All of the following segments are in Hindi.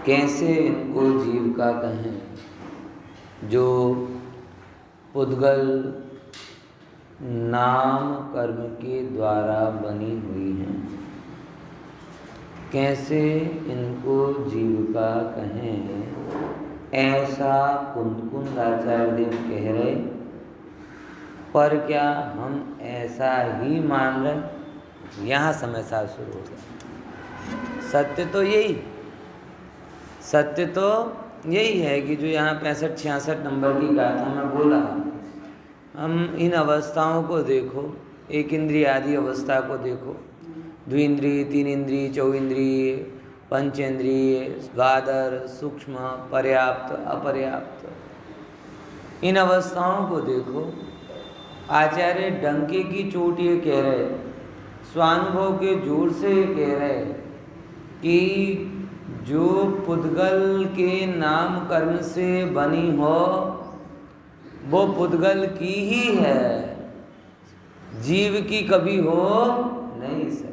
कैसे इनको जीविका कहें जो पुद्गल नाम कर्म के द्वारा बनी हुई हैं। कैसे इनको जीविका कहें ऐसा कुंद आचार्य देव कह रहे, पर क्या हम ऐसा ही मान रहे? यहाँ समस्या शुरू हो गया। सत्य तो यही है कि जो यहाँ 65-66 नंबर की गाथा में बोला, हम इन अवस्थाओं को देखो, एक इंद्रिय आदि अवस्था को देखो, द्विंद्रिय, तीन इंद्रिय, चौइंद्रिय, पंचेंद्रिय, द्वादर, सूक्ष्म, पर्याप्त, अपर्याप्त, इन अवस्थाओं को देखो। आचार्य डंके की चोट ये कह रहे, स्वानुभव के जोर से ये कह रहे कि जो पुद्गल के नाम कर्म से बनी हो वो पुद्गल की ही है, जीव की कभी हो नहीं सकती।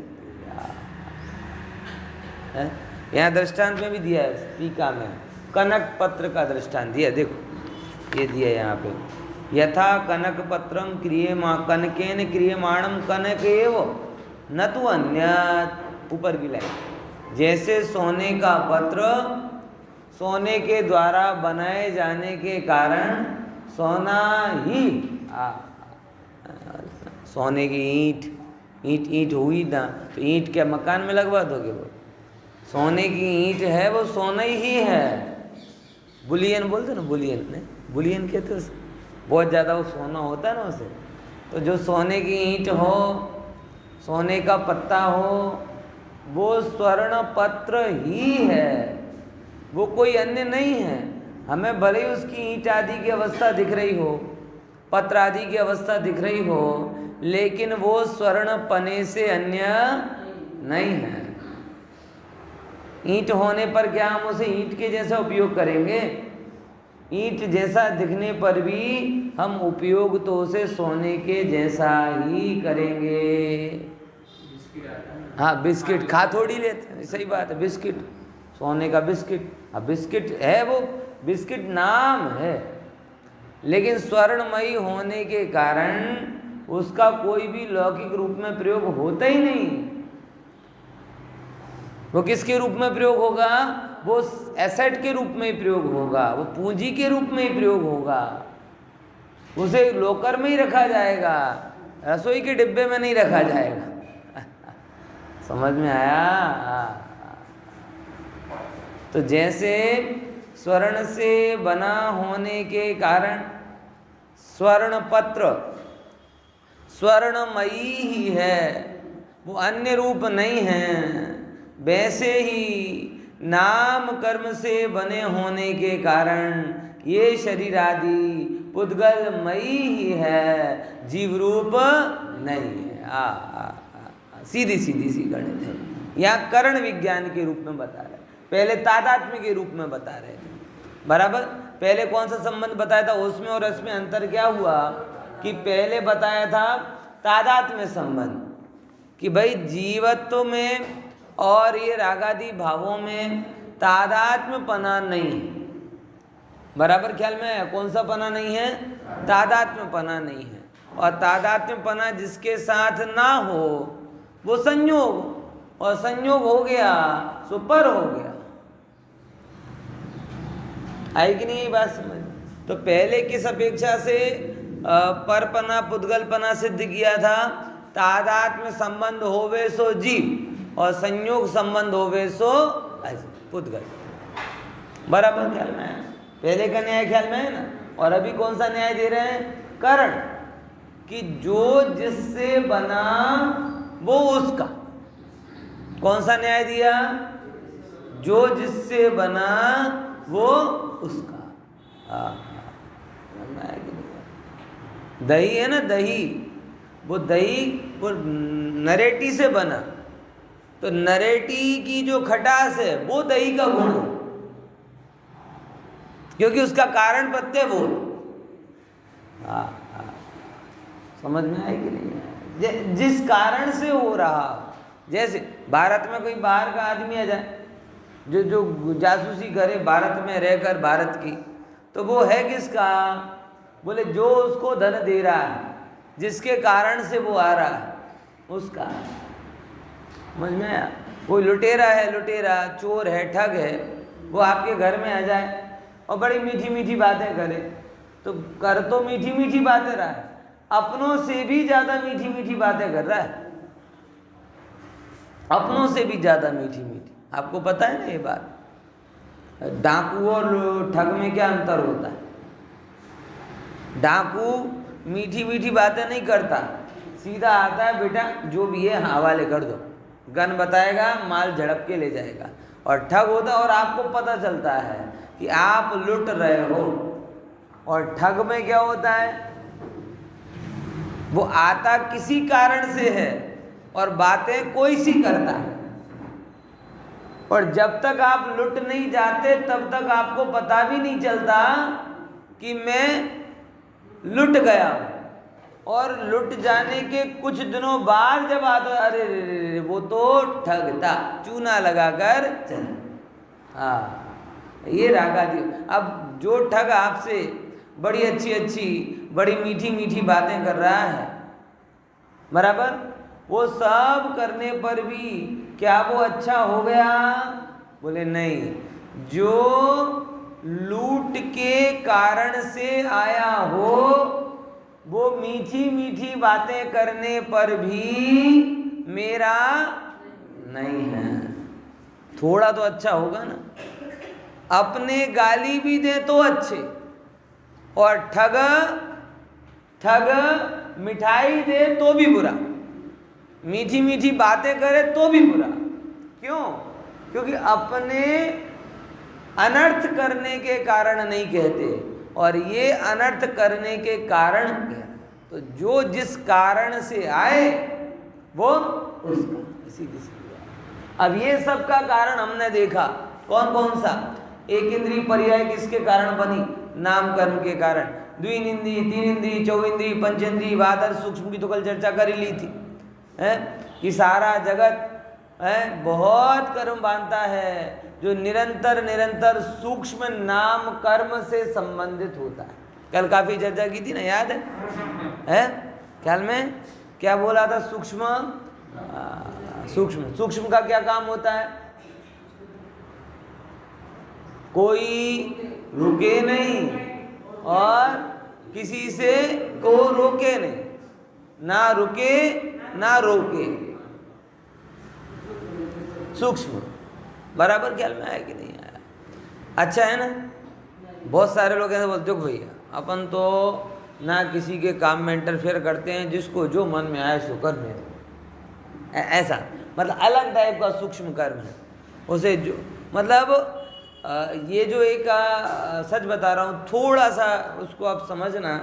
यहाँ दृष्टांत में भी दिया है, टीका में कनक पत्र का दृष्टांत दिया, देखो ये दिया यहाँ पे, यथा कनक पत्रम कनकेन क्रियमाणम कनक एव न तो अन्यत्। ऊपर की लाइन, जैसे सोने का पत्र सोने के द्वारा बनाए जाने के कारण सोना ही, सोने की ईंट हुई ना, तो ईंट क्या मकान में लगवा दोगे? वो सोने की ईंट है, वो सोना ही है। बुलियन बोलते ना, बुलियन कहते हैं, बहुत ज़्यादा वो सोना होता है ना उसे। तो जो सोने की ईंट हो, सोने का पत्ता हो, वो स्वर्ण पत्र ही है, वो कोई अन्य नहीं है। हमें भले ही उसकी ईंट आदि की अवस्था दिख रही हो, पत्र आदि की अवस्था दिख रही हो, लेकिन वो स्वर्ण पने से अन्य नहीं है। ईंट होने पर क्या हम उसे ईंट के जैसा उपयोग करेंगे? ईंट जैसा दिखने पर भी हम उपयोग तो उसे सोने के जैसा ही करेंगे। हाँ, बिस्किट खा थोड़ी लेते हैं, सही बात है, बिस्किट, सोने का बिस्किट, हाँ बिस्किट है, वो बिस्किट नाम है, लेकिन स्वर्णमयी होने के कारण उसका कोई भी लौकिक रूप में प्रयोग होता ही नहीं। वो किसके रूप में प्रयोग होगा? वो एसेट के रूप में ही प्रयोग होगा, वो पूंजी के रूप में ही प्रयोग होगा, उसे लॉकर में ही रखा जाएगा, रसोई के डिब्बे में नहीं रखा जाएगा। समझ में आया? तो जैसे स्वर्ण से बना होने के कारण स्वर्ण पत्र स्वर्णमयी ही है, वो अन्य रूप नहीं है, वैसे ही नाम कर्म से बने होने के कारण ये शरीर आदि पुद्गलमयी ही है, जीव रूप नहीं है। सीधी सी गणित है। यहाँ करण विज्ञान के रूप में बता रहे, पहले तादात्म्य के रूप में बता रहे थे, बराबर। पहले कौन सा संबंध बताया था? उसमें और इसमें अंतर क्या हुआ कि पहले बताया था तादात्म्य संबंध, कि भाई जीवत्व में और ये रागादि भावों में तादात्म्य पना नहीं, बराबर ख्याल में है? कौन सा पना नहीं है? तादात्म्य पना नहीं है। और तादात्म्य पना जिसके साथ ना हो वो संयोग, और संयोग हो गया सो पर हो गया। आई कि नहीं बात समझ? तो पहले किस अपेक्षा से परपना पुद्गलपना सिद्ध किया था? तादात्म्य संबंध होवे सो जीव और संयोग संबंध होवे सो पुद्गल। बराबर ख्याल में है? पहले का न्याय ख्याल में है ना? और अभी कौन सा न्याय दे रहे हैं? करण, कि जो जिससे बना वो उसका। कौन सा न्याय दिया? जो जिससे बना वो उसका। दही है ना, दही, वो दही वो नरेटी से बना, तो नरेटी की जो खटास है वो दही का गुण है, क्योंकि उसका कारण पत्ते वो। समझ में आए कि नहीं? जिस कारण से हो रहा, जैसे भारत में कोई बाहर का आदमी आ जाए, जो जो जासूसी करे भारत में रहकर भारत की, तो वो है किसका? बोले जो उसको धन दे रहा है, जिसके कारण से वो आ रहा है, उसका। समझ में आया? कोई लुटेरा है, लुटेरा चोर है, ठग है, वो आपके घर में आ जाए और बड़ी मीठी मीठी बातें करे, तो कर तो मीठी मीठी बातें रहा है, अपनों से भी ज़्यादा मीठी मीठी बातें कर रहा है, अपनों से भी ज़्यादा मीठी मीठी। आपको पता है ना ये बात? डाकू और ठग में क्या अंतर होता है? डाकू मीठी मीठी बातें नहीं करता, सीधा आता है, बेटा जो भी है हवाले कर दो, गन बताएगा, माल झड़प के ले जाएगा। और ठग होता है, और आपको पता चलता है कि आप लुट रहे हो। और ठग में क्या होता है? वो आता किसी कारण से है और बातें कोई सी करता है, और जब तक आप लुट नहीं जाते तब तक आपको पता भी नहीं चलता कि मैं लुट गया। और लुट जाने के कुछ दिनों बाद जब आता, अरे रे रे, वो तो ठग था, चूना लगाकर चल। हाँ, ये रागा दी। अब जो ठग आपसे बड़ी अच्छी अच्छी, बड़ी मीठी मीठी बातें कर रहा है, बराबर, वो सब करने पर भी क्या वो अच्छा हो गया? बोले नहीं। जो लूट के कारण से आया हो, वो मीठी मीठी बातें करने पर भी मेरा नहीं है। थोड़ा तो अच्छा होगा ना। अपने गाली भी दे तो अच्छे, और ठग ठग मिठाई दे तो भी बुरा, मीठी मीठी बातें करे तो भी बुरा। क्यों? क्योंकि अपने अनर्थ करने के कारण नहीं कहते, और ये अनर्थ करने के कारण क्या? तो जो जिस कारण से आए वो उसका, इसी किसी। अब ये सब का कारण हमने देखा, कौन कौन सा? एक इंद्रिय पर्याय किसके कारण बनी? नाम कर्म के कारण। द्विन इंद्रिय, तीन इंद्रिय, चौइंद्रिय, पंचेंद्रिय, वादर सूक्ष्म की तो कल चर्चा कर ही ली थी, है कि सारा जगत है बहुत कर्म बांधता है, जो निरंतर निरंतर सूक्ष्म नाम कर्म से संबंधित होता है। कल काफी चर्चा की थी ना, याद है? ख्याल में क्या बोला था? सूक्ष्म सूक्ष्म सूक्ष्म का क्या काम होता है? कोई रुके नहीं और किसी से को रोके नहीं, ना रुके ना रोके, सूक्ष्म। बराबर ख्याल में आया कि नहीं आया? अच्छा है ना। बहुत सारे लोग ऐसे बोलते हो भैया अपन तो ना किसी के काम में इंटरफेयर करते हैं, जिसको जो मन में आए सो करने दो। ऐसा मतलब अलग टाइप का सूक्ष्म कर्म है उसे, जो मतलब ये जो एक सच बता रहा हूँ, थोड़ा सा उसको आप समझना,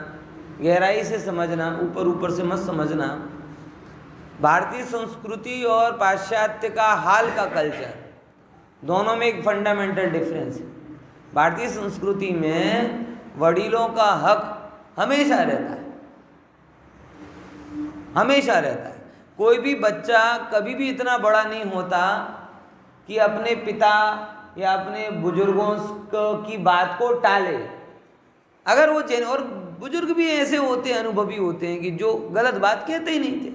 गहराई से समझना, ऊपर ऊपर से मत समझना। भारतीय संस्कृति और पाश्चात्य का हाल का कल्चर, दोनों में एक फंडामेंटल डिफरेंस है। भारतीय संस्कृति में वडीलों का हक हमेशा रहता है, हमेशा रहता है। कोई भी बच्चा कभी भी इतना बड़ा नहीं होता कि अपने पिता या अपने बुजुर्गों की बात को टाले। अगर वो और बुजुर्ग भी ऐसे होते हैं, अनुभवी होते हैं कि जो गलत बात कहते ही नहीं थे,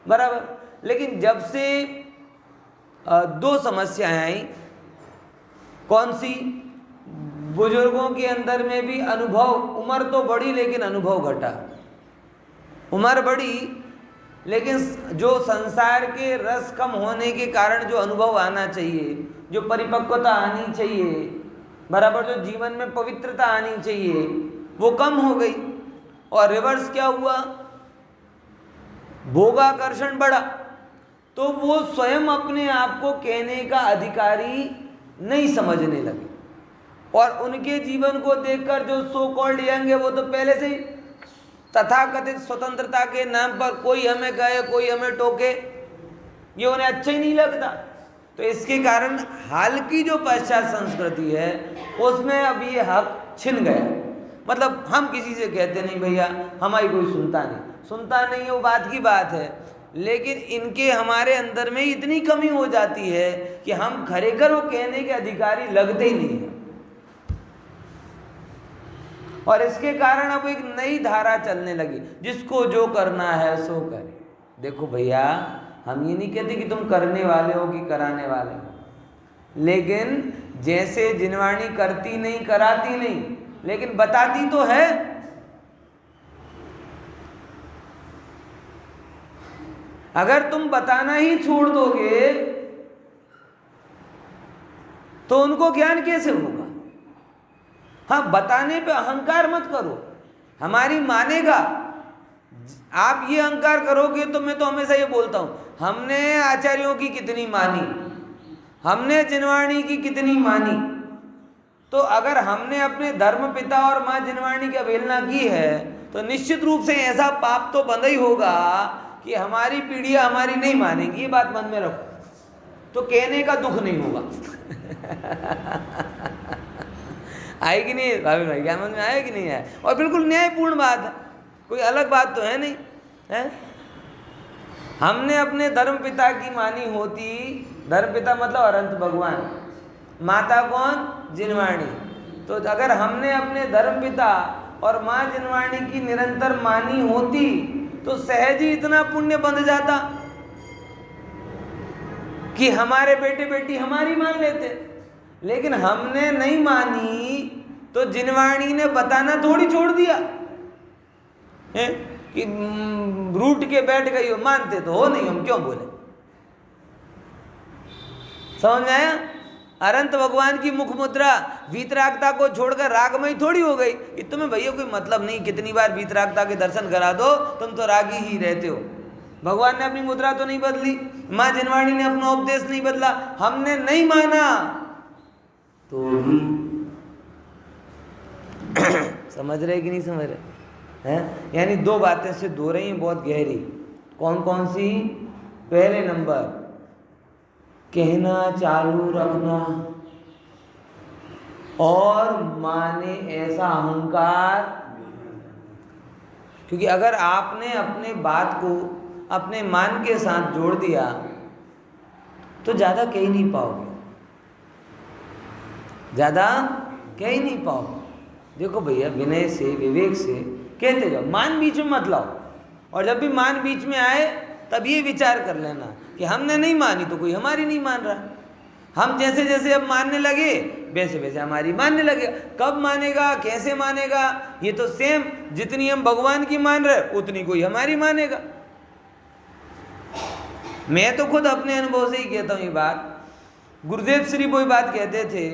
बराबर। लेकिन जब से दो समस्याएं आई, कौन सी? बुजुर्गों के अंदर में भी अनुभव, उम्र तो बढ़ी लेकिन अनुभव घटा। उम्र बढ़ी लेकिन जो संसार के रस कम होने के कारण जो अनुभव आना चाहिए, जो परिपक्वता आनी चाहिए, बराबर, जो जीवन में पवित्रता आनी चाहिए, वो कम हो गई। और रिवर्स क्या हुआ? भोगाकर्षण बढ़ा, तो वो स्वयं अपने आप को कहने का अधिकारी नहीं समझने लगे। और उनके जीवन को देखकर जो सो कॉल्ड यंग है, वो तो पहले से ही तथाकथित स्वतंत्रता के नाम पर कोई हमें कहे, कोई हमें टोके, ये उन्हें अच्छा ही नहीं लगता। तो इसके कारण हाल की जो पश्चात संस्कृति है उसमें अब ये हक छिन गया। मतलब हम किसी से कहते नहीं भैया, हमारी कोई सुनता नहीं, सुनता नहीं, वो बात की बात है। लेकिन इनके हमारे अंदर में इतनी कमी हो जाती है कि हम खरेखर वो कहने के अधिकारी लगते ही नहीं हैं। और इसके कारण अब एक नई धारा चलने लगी, जिसको जो करना है सो करे। देखो भैया, हम ये नहीं कहते कि तुम करने वाले हो कि कराने वाले हो, लेकिन जैसे जिनवाणी करती नहीं, कराती नहीं, लेकिन बताती तो है। अगर तुम बताना ही छोड़ दोगे तो उनको ज्ञान कैसे होगा? हाँ, बताने पे अहंकार मत करो, हमारी मानेगा। आप ये अहंकार करोगे तो मैं तो हमेशा ये बोलता हूं, हमने आचार्यों की कितनी मानी, हमने जिनवाणी की कितनी मानी। तो अगर हमने अपने धर्म पिता और माँ जिनवाणी की अवहेलना की है तो निश्चित रूप से ऐसा पाप तो बंधा ही होगा कि हमारी पीढ़ियां हमारी नहीं मानेंगी। ये बात मन में रखो, तो कहने का दुख नहीं होगा। आए कि नहीं भाभी भाई, क्या मन में आया कि नहीं आया? और बिल्कुल न्यायपूर्ण बात है, कोई अलग बात तो है नहीं है। हमने अपने धर्म पिता की मानी होती, धर्म पिता मतलब अनंत भगवान, माता कौन? जिनवाणी। तो अगर हमने अपने धर्म पिता और माँ जिनवाणी की निरंतर मानी होती तो सहज ही इतना पुण्य बंध जाता कि हमारे बेटे बेटी हमारी मान लेते। लेकिन हमने नहीं मानी तो जिनवाणी ने बताना थोड़ी छोड़ दिया है कि रूठ के बैठ गई हो, मानते तो हो नहीं, हम क्यों बोले? समझ में आया? अनंत भगवान की मुख मुद्रा वीतरागता को छोड़कर रागमयी थोड़ी हो गई। कि तुम्हें भैया कोई मतलब नहीं, कितनी बार वीतरागता के दर्शन करा दो, तुम तो रागी ही रहते हो। भगवान ने अपनी मुद्रा तो नहीं बदली, माँ जिनवाणी ने अपना उपदेश नहीं बदला, हमने नहीं माना तो भी समझ रहे कि नहीं समझ रहे हैं? यानी दो बातें से दो रही हैं बहुत गहरी। कौन कौन सी? पहले नंबर, कहना चालू रखना और माने ऐसा अहंकार। क्योंकि अगर आपने अपने बात को अपने मान के साथ जोड़ दिया तो ज़्यादा कह ही नहीं पाओगे, ज़्यादा कह ही नहीं पाओगे। देखो भैया, विनय से विवेक से कहते जाओ, मान बीच में मत लाओ। और जब भी मान बीच में आए तब ये विचार कर लेना कि हमने नहीं मानी तो कोई हमारी नहीं मान रहा। हम जैसे जैसे अब मानने लगे वैसे वैसे हमारी मानने लगे। कब मानेगा, कैसे मानेगा? ये तो सेम, जितनी हम भगवान की मान रहे उतनी कोई हमारी मानेगा। मैं तो खुद अपने अनुभव से ही कहता हूँ ये बात। गुरुदेव श्री वही बात कहते थे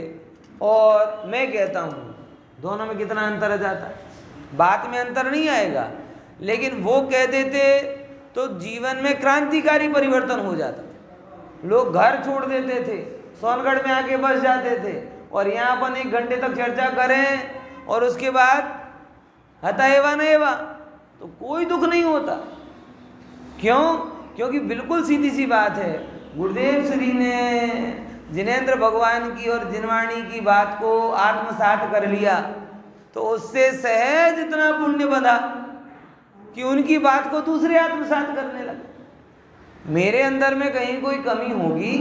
और मैं कहता हूँ, दोनों में कितना अंतर आ जाता है? बात में अंतर नहीं आएगा, लेकिन वो कहते थे तो जीवन में क्रांतिकारी परिवर्तन हो जाता था। लोग घर छोड़ देते थे, सोनगढ़ में आके बस जाते थे और यहाँ अपन 1 घंटे तक चर्चा करें और उसके बाद हता एवा न एवा, तो कोई दुख नहीं होता। क्यों? क्योंकि बिल्कुल सीधी सी बात है, गुरुदेव श्री ने जिनेंद्र भगवान की और जिनवाणी की बात को आत्मसात कर लिया तो उससे सहज इतना पुण्य बंधा कि उनकी बात को दूसरे आत्मसात करने लगे। मेरे अंदर में कहीं कोई कमी होगी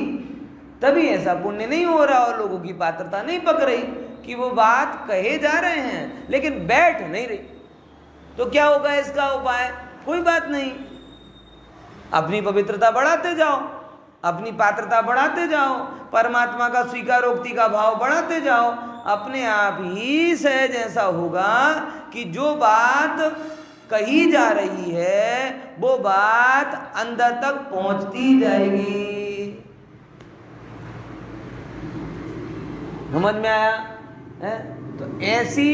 तभी ऐसा पुण्य नहीं हो रहा और लोगों की पात्रता नहीं पक रही कि वो बात कहे जा रहे हैं लेकिन बैठ नहीं रही। तो क्या होगा इसका उपाय? कोई बात नहीं, अपनी पवित्रता बढ़ाते जाओ, अपनी पात्रता बढ़ाते जाओ, परमात्मा का स्वीकारोक्ति का भाव बढ़ाते जाओ। अपने आप ही सहज ऐसा होगा कि जो बात कही जा रही है वो बात अंदर तक पहुंचती जाएगी। समझ में आया है? तो ऐसी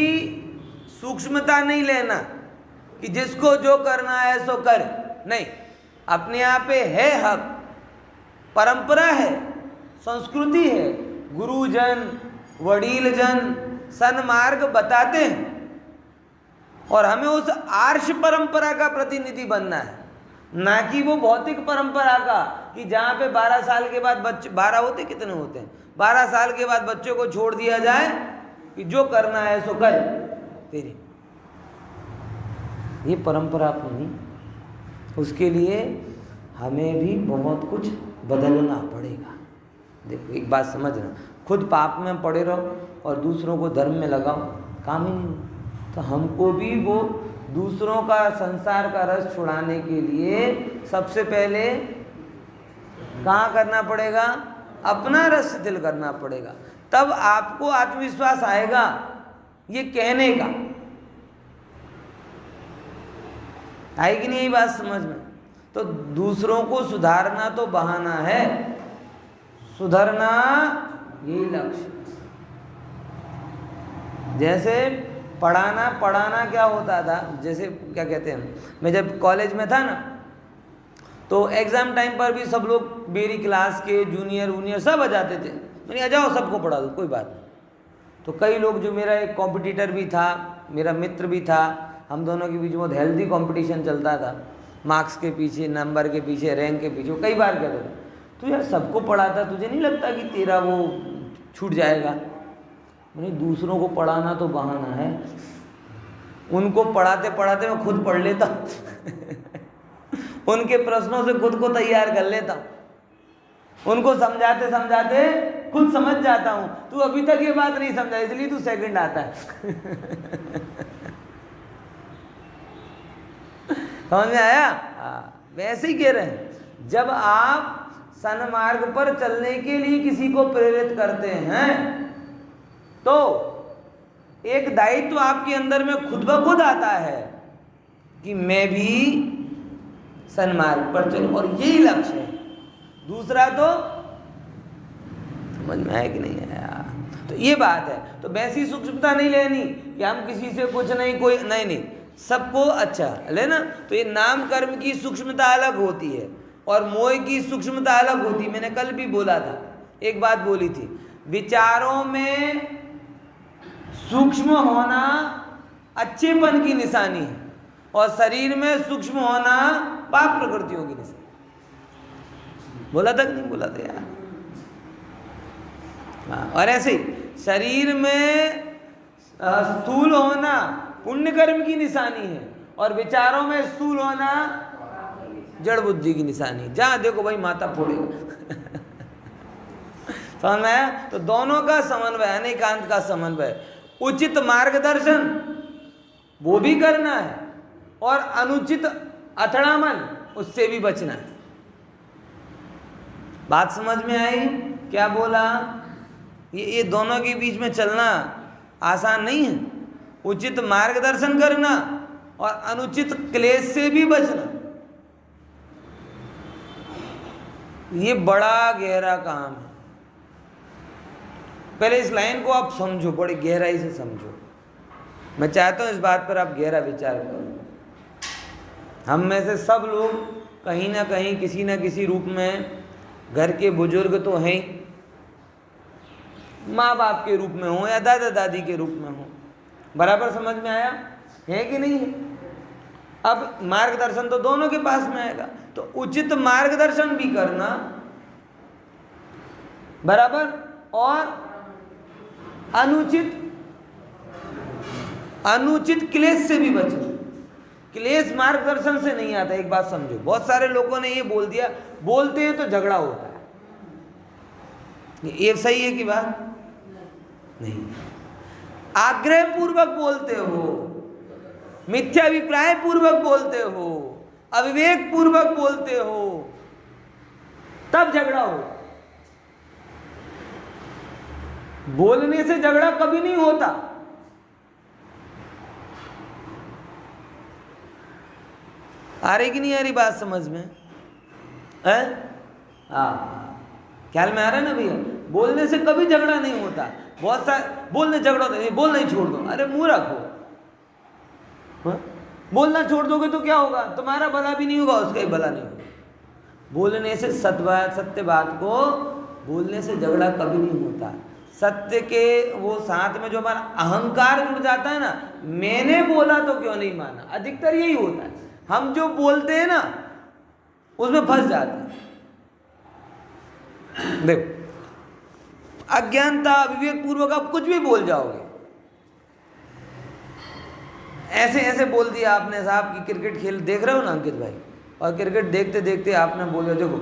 सूक्ष्मता नहीं लेना कि जिसको जो करना है सो करे, नहीं। अपने आप पे है हक, परंपरा है, संस्कृति है, गुरुजन वडीलजन सन्मार्ग बताते हैं और हमें उस आर्ष परंपरा का प्रतिनिधि बनना है, ना कि वो भौतिक परंपरा का कि जहाँ पे 12 साल के बाद बच्चे, 12 होते कितने होते हैं, 12 साल के बाद बच्चों को छोड़ दिया जाए कि जो करना है सो कर तेरी। ये परंपरा अपनी। उसके लिए हमें भी बहुत कुछ बदलना पड़ेगा। देखो एक बात समझना, खुद पाप में पड़े रहो और दूसरों को धर्म में लगाओ, काम ही नहीं। तो हमको भी वो दूसरों का संसार का रस छुड़ाने के लिए सबसे पहले कहाँ करना पड़ेगा? अपना रस शिथिल करना पड़ेगा। तब आपको आत्मविश्वास आएगा ये कहने का। आएगी नहीं यही बात समझ में? तो दूसरों को सुधारना तो बहाना है, सुधरना यही लक्ष्य। जैसे पढ़ाना क्या होता था, जैसे क्या कहते हैं, मैं जब कॉलेज में था ना तो एग्ज़ाम टाइम पर भी सब लोग मेरी क्लास के जूनियर सब आ जाते थे। मैंने आ जाओ सबको पढ़ा दो, कोई बात नहीं। तो कई लोग, जो मेरा एक कॉम्पिटिटर भी था, मेरा मित्र भी था, हम दोनों के बीच बहुत हेल्दी कंपटीशन चलता था, मार्क्स के पीछे, नंबर के पीछे, रैंक के पीछे। कई बार कहते थे तो यार सबको पढ़ाता, तुझे नहीं लगता कि तेरा वो छूट जाएगा? मैंने दूसरों को पढ़ाना तो बहाना है, उनको पढ़ाते पढ़ाते मैं खुद पढ़ लेता उनके प्रश्नों से खुद को तैयार कर लेता, उनको समझाते समझाते खुद समझ जाता हूँ। तू अभी तक ये बात नहीं समझा, इसलिए तू सेकंड आता है समझ में आया? वैसे ही कह रहे हैं, जब आप सन्मार्ग पर चलने के लिए किसी को प्रेरित करते हैं तो एक दायित्व आपके अंदर में खुद ब खुद आता है कि मैं भी सन्मार्ग पर चलूं, और यही लक्ष्य है। दूसरा तो समझ में आया कि नहीं आया? तो ये बात है। तो वैसी सूक्ष्मता नहीं लेनी कि हम किसी से कुछ नहीं, कोई नहीं, सबको अच्छा लेना। तो ये नाम कर्म की सूक्ष्मता अलग होती है और मोह की सूक्ष्मता अलग होती है। मैंने कल भी बोला था, एक बात बोली थी, विचारों में सूक्ष्म होना अच्छेपन की निशानी है और शरीर में सूक्ष्म होना पाप प्रकृतियों की निशानी। बोला था कि नहीं बोला था यार? हाँ, और ऐसे ही शरीर में स्थूल होना पुण्य कर्म की निशानी है और विचारों में स्थूल होना जड़ बुद्धि की निशानी। जहाँ देखो भाई माता फोड़ेगा समझ में आया? तो दोनों का समन्वय, अनेकांत का समन्वय, उचित मार्गदर्शन वो भी करना है और अनुचित अथड़ामन उससे भी बचना है। बात समझ में आई? क्या बोला? ये दोनों के बीच में चलना आसान नहीं है। उचित मार्गदर्शन करना और अनुचित क्लेश से भी बचना, ये बड़ा गहरा काम है। पहले इस लाइन को आप समझो, बड़ी गहराई से समझो। मैं चाहता हूं इस बात पर आप गहरा विचार करो। हम में से सब लोग कहीं ना कहीं, किसी न किसी रूप में घर के बुजुर्ग तो हैं, माँ बाप के रूप में हो या दादा दादी के रूप में हो। बराबर समझ में आया है कि नहीं है? अब मार्गदर्शन तो दोनों के पास में आएगा, तो उचित मार्गदर्शन भी करना बराबर, और अनुचित क्लेश से भी बचना। क्लेश मार्गदर्शन से नहीं आता, एक बात समझो। बहुत सारे लोगों ने ये बोल दिया, बोलते हैं तो झगड़ा होता है, ये सही है कि बात नहीं? आग्रह पूर्वक बोलते हो, मिथ्याभिप्राय पूर्वक बोलते हो, अविवेक पूर्वक बोलते हो, तब झगड़ा हो। बोलने से झगड़ा कभी नहीं होता। आ रही कि नहीं आ रही बात समझ में? है? ख्याल में आ रहा है ना भैया? बोलने से कभी झगड़ा नहीं होता। बहुत सारे बोलने झगड़ा होता है, बोलना ही छोड़ दो। अरे मूर्ख हो, बोलना छोड़ दोगे तो क्या होगा? तुम्हारा भला भी नहीं होगा, उसका ही भला नहीं होगा। बोलने से सत्य बात को बोलने से झगड़ा कभी नहीं होता। सत्य के वो साथ में जो हमारा अहंकार जुड़ जाता है ना, मैंने बोला तो क्यों नहीं माना, अधिकतर यही होता है। हम जो बोलते हैं ना उसमें फंस जाते हैं। देखो, अज्ञानता, विवेक पूर्वक आप कुछ भी बोल जाओगे। ऐसे ऐसे बोल दिया आपने साहब कि क्रिकेट खेल देख रहे हो ना अंकित भाई, और क्रिकेट देखते देखते आपने बोला देखो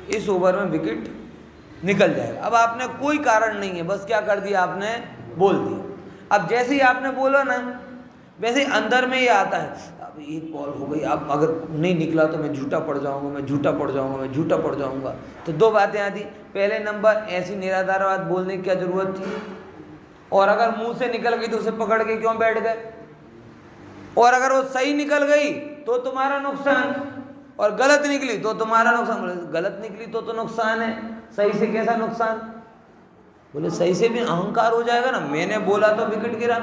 इस ओवर में विकेट निकल जाएगा, अब आपने कोई कारण नहीं है, बस क्या कर दिया आपने, बोल दिया। अब जैसे ही आपने बोला ना, वैसे ही अंदर में ये आता है, अब एक बॉल हो गई, अब अगर नहीं निकला तो मैं झूठा पड़ जाऊंगा, मैं झूठा पड़ जाऊंगा, मैं झूठा पड़ जाऊंगा। तो दो बातें आती, पहले नंबर ऐसी निराधार बात बोलने की क्या जरूरत थी, और अगर मुंह से निकल गई तो उसे पकड़ के क्यों बैठ गए, और अगर वो सही निकल गई तो तुम्हारा नुकसान, और गलत निकली तो तुम्हारा नुकसान। गलत निकली तो नुकसान है, सही से कैसा नुकसान? बोले सही से भी अहंकार हो जाएगा ना, मैंने बोला तो विकेट गिरा,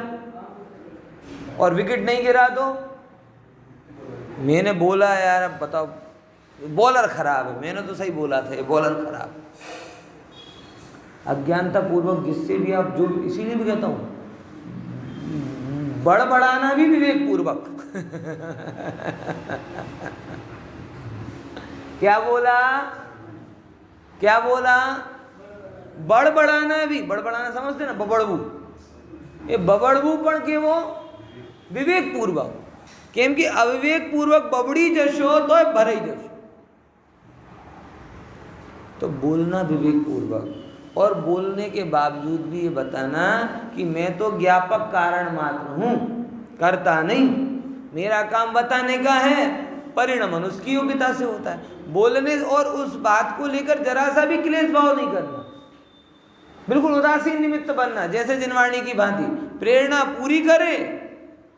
और विकेट नहीं गिरा तो मैंने बोला यार, अब बताओ बॉलर खराब है, मैंने तो सही बोला था, ये बॉलर खराब। अज्ञानता पूर्वक जिससे भी आप जो, इसीलिए भी कहता हूं बड़बड़ाना भी विवेक पूर्वक क्या बोला, क्या बोला? बड़बड़ाना भी, बड़बड़ाना समझते ना, बबड़बू, ये बबड़बू पण के वो विवेक पूर्वक, केम कि अविवेक पूर्वक बबड़ी जशो तो भरई जशो। तो बोलना विवेक पूर्वक, और बोलने के बावजूद भी ये बताना कि मैं तो ज्ञापक कारण मात्र हूं, करता नहीं, मेरा काम बताने का है, परिणाम उसकी योग्यता से होता है। बोलने और उस बात को लेकर जरा सा भी क्लेश भाव नहीं करना, बिल्कुल उदासीन निमित्त बनना, जैसे जिनवाणी की भांति प्रेरणा पूरी करे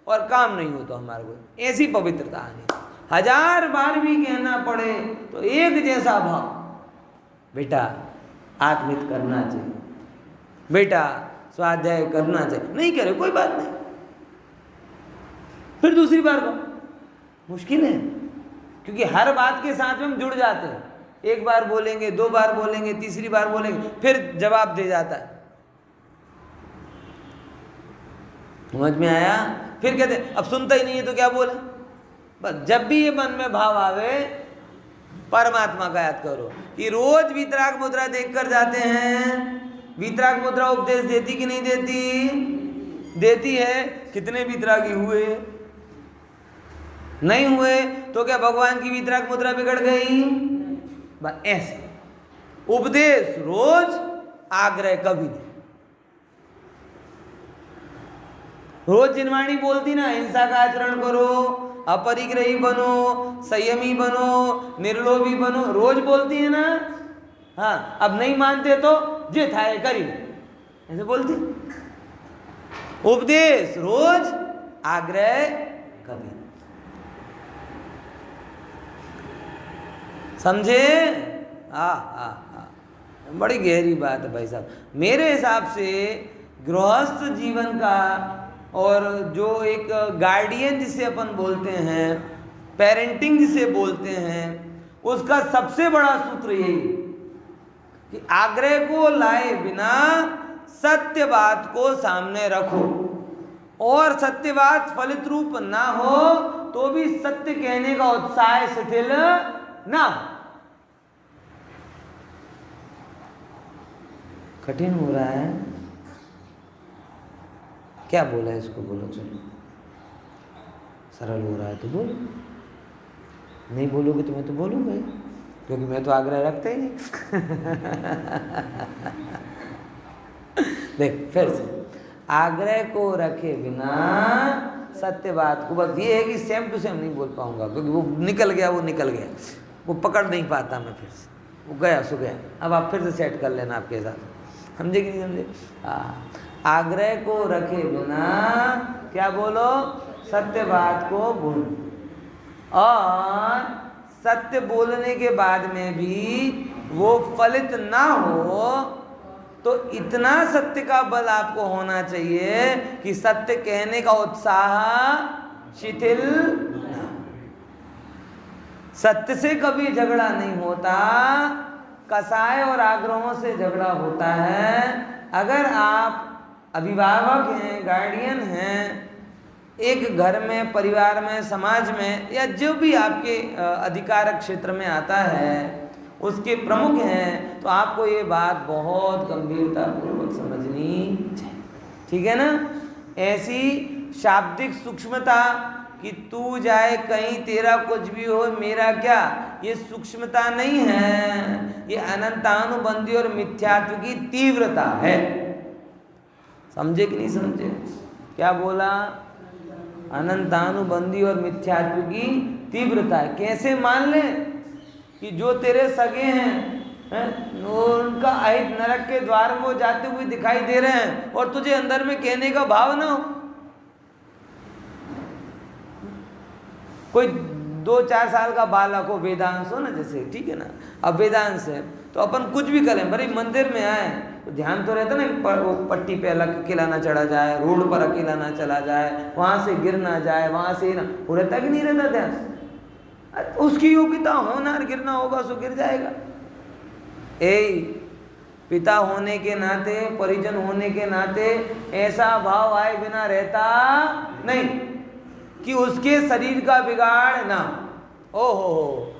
और काम नहीं हो तो हमारे को, ऐसी पवित्रता आनी। 1000 बार भी कहना पड़े तो एक जैसा भाव, बेटा आत्मित करना चाहिए, बेटा स्वाध्याय करना चाहिए, नहीं करे कोई बात नहीं, फिर दूसरी बार को मुश्किल है, क्योंकि हर बात के साथ में हम जुड़ जाते हैं, एक बार बोलेंगे, 2 बार बोलेंगे, तीसरी बार बोलेंगे, फिर जवाब दे जाता है। समझ में आया? फिर कहते अब सुनता ही नहीं है तो क्या बोले। बस जब भी ये मन में भाव आवे, परमात्मा का याद करो कि रोज वीतराग मुद्रा देखकर जाते हैं। वीतराग मुद्रा उपदेश देती कि नहीं देती? देती है। कितने वीतरागी हुए? नहीं हुए तो क्या भगवान की वीतराग मुद्रा बिगड़ गई? बस ऐसे उपदेश रोज, आग्रह कभी नहीं। रोज जिनवाणी बोलती ना, हिंसा का आचरण करो, अपरिग्रही बनो, संयमी बनो, निर्लोभी बनो, रोज बोलती है ना। हाँ, अब नहीं मानते तो जे थाए करी, ऐसे बोलती। उपदेश रोज, आग्रह कभी। समझे? बड़ी गहरी बात है भाई साहब। मेरे हिसाब से गृहस्थ जीवन का, और जो एक गार्डियन जिसे अपन बोलते हैं, पेरेंटिंग जिसे बोलते हैं, उसका सबसे बड़ा सूत्र यही कि आग्रह को लाए बिना सत्य बात को सामने रखो, और सत्य बात फलित रूप ना हो तो भी सत्य कहने का उत्साह शिथिल ना हो। कठिन हो रहा है, क्या बोला है इसको? बोलो, चलो सरल हो रहा है तो बोलो, नहीं बोलोगे तो मैं तो बोलूँगा ही, क्योंकि मैं तो आग्रह रखता ही नहीं। देख फिर से, आग्रह को रखे बिना सत्य बात को, बस ये है कि सेम टू सेम नहीं बोल पाऊंगा, क्योंकि वो निकल गया, वो पकड़ नहीं पाता मैं, फिर से वो गया सो गया। अब आप फिर से सेट कर लेना आपके साथ, समझे कि नहीं समझे? आग्रह को रखे बिना क्या बोलो? सत्य बात को बोलो, और सत्य बोलने के बाद में भी वो फलित ना हो तो इतना सत्य का बल आपको होना चाहिए कि सत्य कहने का उत्साह शिथिल ना हो। सत्य से कभी झगड़ा नहीं होता, कसाय और आग्रहों से झगड़ा होता है। अगर आप अभिभावक हैं, गार्डियन हैं, एक घर में, परिवार में, समाज में, या जो भी आपके अधिकारक क्षेत्र में आता है, उसके प्रमुख हैं, तो आपको ये बात बहुत गंभीरता पूर्वक समझनी चाहिए। ठीक है ना? ऐसी शाब्दिक सूक्ष्मता कि तू जाए कहीं, तेरा कुछ भी हो, मेरा क्या, ये सूक्ष्मता नहीं है, ये अनंतानुबंधी और मिथ्यात्व की तीव्रता है। समझे कि नहीं समझे? क्या बोला? अनंतानुबंधी और मिथ्यात्व की तीव्रता है। कैसे मान ले कि जो तेरे सगे हैं, उनका अहित नरक के द्वार में वो जाते हुए दिखाई दे रहे हैं और तुझे अंदर में कहने का भाव ना हो? कोई 2-4 साल का बालक हो, वेदांश हो ना, जैसे, ठीक है ना, अब वेदांश है तो अपन कुछ भी करें, भले मंदिर में आए तो ध्यान तो रहता ना, वो पट्टी पे अलग अकेला ना चढ़ा जाए, रोड पर अकेला ना चला जाए, वहां से गिर ना जाए, वहां से ना, वो रहता कि नहीं रहता ध्यान? उसकी योग्यता होना, गिरना होगा सो गिर जाएगा। पिता होने के नाते, परिजन होने के नाते ऐसा भाव आए बिना रहता नहीं कि उसके शरीर का बिगाड़ ना। ओहो,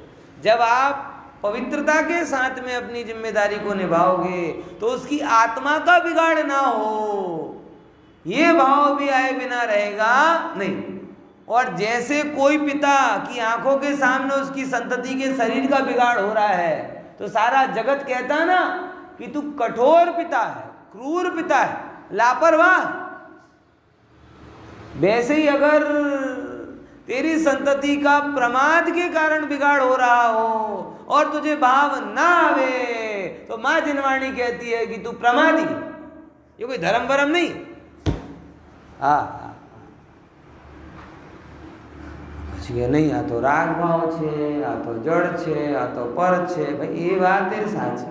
जब आप पवित्रता के साथ में अपनी जिम्मेदारी को निभाओगे तो उसकी आत्मा का बिगाड़ ना हो, ये भाव भी आए बिना रहेगा नहीं। और जैसे कोई पिता की आंखों के सामने उसकी संतति के शरीर का बिगाड़ हो रहा है तो सारा जगत कहता है ना कि तू कठोर पिता है, क्रूर पिता है, लापरवाह। वैसे ही अगर तेरी संतति का प्रमाद के कारण बिगाड़ हो रहा हो और तुझे भाव ना आवे तो मां जिनवाणी कहती है कि तू प्रमादी। ये कोई धर्म वरम नहीं। नहीं, आ तो राग भाव छे, आ तो जड़ छे, आ तो पर छे। भाई ये बात है साची,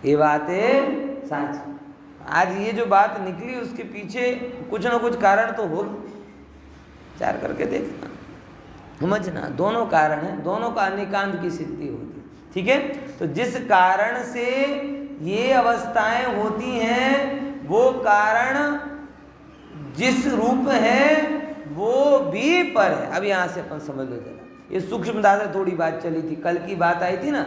ये बात है साची। आज ये जो बात निकली उसके पीछे कुछ ना कुछ कारण तो हो, विचार करके देखना, समझना। दोनों कारण है, दोनों का अनिकांत की सिद्धि होती, ठीक है। तो जिस कारण से ये अवस्थाएं होती हैं वो कारण जिस रूप है वो भी पर है। अब यहाँ से अपन समझ लो जरा, ये सूक्ष्म दादा थोड़ी बात चली थी, कल की बात आई थी ना,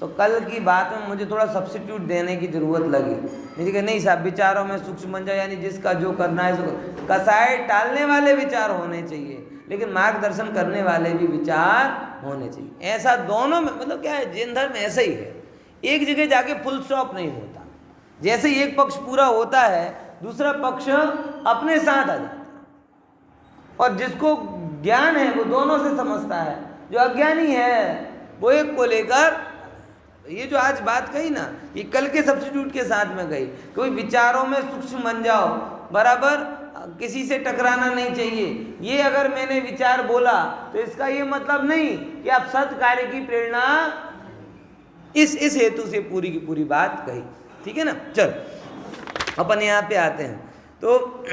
तो कल की बात में मुझे थोड़ा सब्स्टिट्यूट देने की जरूरत लगी। मुझे कहा नहीं साहब, विचारों में सूक्ष्म बन जाओ, यानी जिसका जो करना है सो। कसाय टालने वाले विचार होने चाहिए लेकिन मार्गदर्शन करने वाले भी विचार होने चाहिए। ऐसा दोनों में, मतलब क्या है, जैन धर्म ऐसा ही है, एक जगह जाके फुल स्टॉप नहीं होता। जैसे ही एक पक्ष पूरा होता है दूसरा पक्ष अपने साथ आ जाता है, और जिसको ज्ञान है वो दोनों से समझता है, जो अज्ञानी है वो एक को लेकर। ये जो आज बात कही ना, ये कल के सब्स्टिट्यूट के साथ में गई। कोई विचारों में सूक्ष्म बन जाओ, बराबर, किसी से टकराना नहीं चाहिए। ये अगर मैंने विचार बोला तो इसका ये मतलब नहीं कि आप सत् कार्य की प्रेरणा, इस हेतु से पूरी की पूरी बात कही, ठीक है ना। चल अपन यहाँ पे आते हैं। तो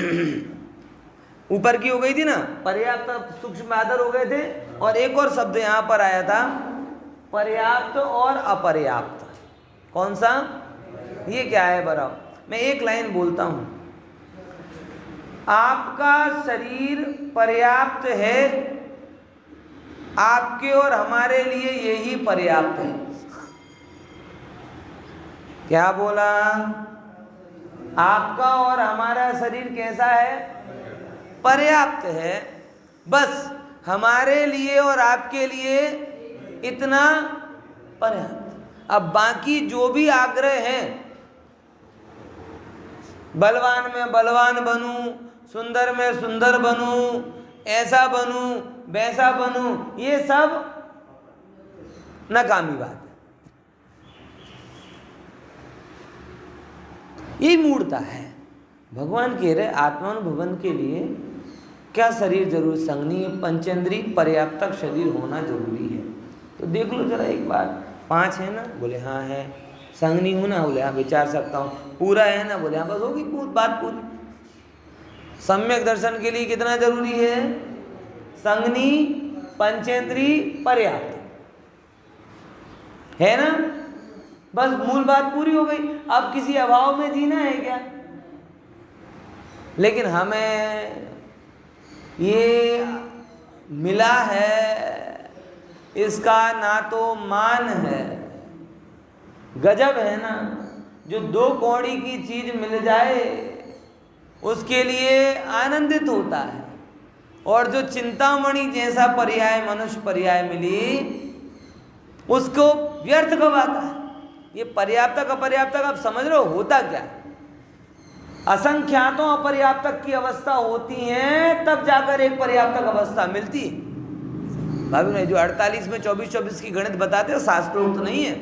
ऊपर की हो गई थी ना, पर्याप्त सूक्ष्म आदर हो गए थे, और एक और शब्द यहाँ पर आया था, पर्याप्त और अपर्याप्त। कौन सा? ये क्या है बराबर? मैं एक लाइन बोलता हूँ, आपका शरीर पर्याप्त है, आपके और हमारे लिए यही पर्याप्त है। क्या बोला? आपका और हमारा शरीर कैसा है? पर्याप्त है, बस हमारे लिए और आपके लिए इतना पर्याप्त। अब बाकी जो भी आग्रह हैं, बलवान में बलवान बनूं, सुंदर में सुंदर बनूं, ऐसा बनूं, वैसा बनूं, ये सब नाकामी बात है। यही मूर्ता है। भगवान कह रहे आत्मानुभवन के लिए क्या शरीर जरूर संगनी, पंचेंद्री पर्याप्त शरीर होना जरूरी है। तो देख लो जरा एक बार, 5 है ना? बोले हाँ है। संगनी हूँ ना? बोले हाँ विचार सकता हूँ। पूरा है ना? बोले हाँ, बस होगी बात पूरी। सम्यक दर्शन के लिए कितना जरूरी है? संगनी, पंचेंद्री, पर्याप्त, है ना? बस मूल बात पूरी हो गई। अब किसी अभाव में जीना है क्या? लेकिन हमें ये मिला है, इसका ना तो मान है, गजब है ना। जो 2 कौड़ी की चीज मिल जाए उसके लिए आनंदित होता है, और जो चिंतामणि जैसा पर्याय मनुष्य पर्याय मिली उसको व्यर्थ कब आता है? ये पर्याप्तक अपर्याप्तक आप समझ रहे हो होता क्या? असंख्यातों अपर्याप्तक की अवस्था होती है तब जाकर एक पर्याप्तक अवस्था मिलती है। भाभी ने जो 48 में 24-24 की गणित बताते हो शास्त्रोक्त नहीं है।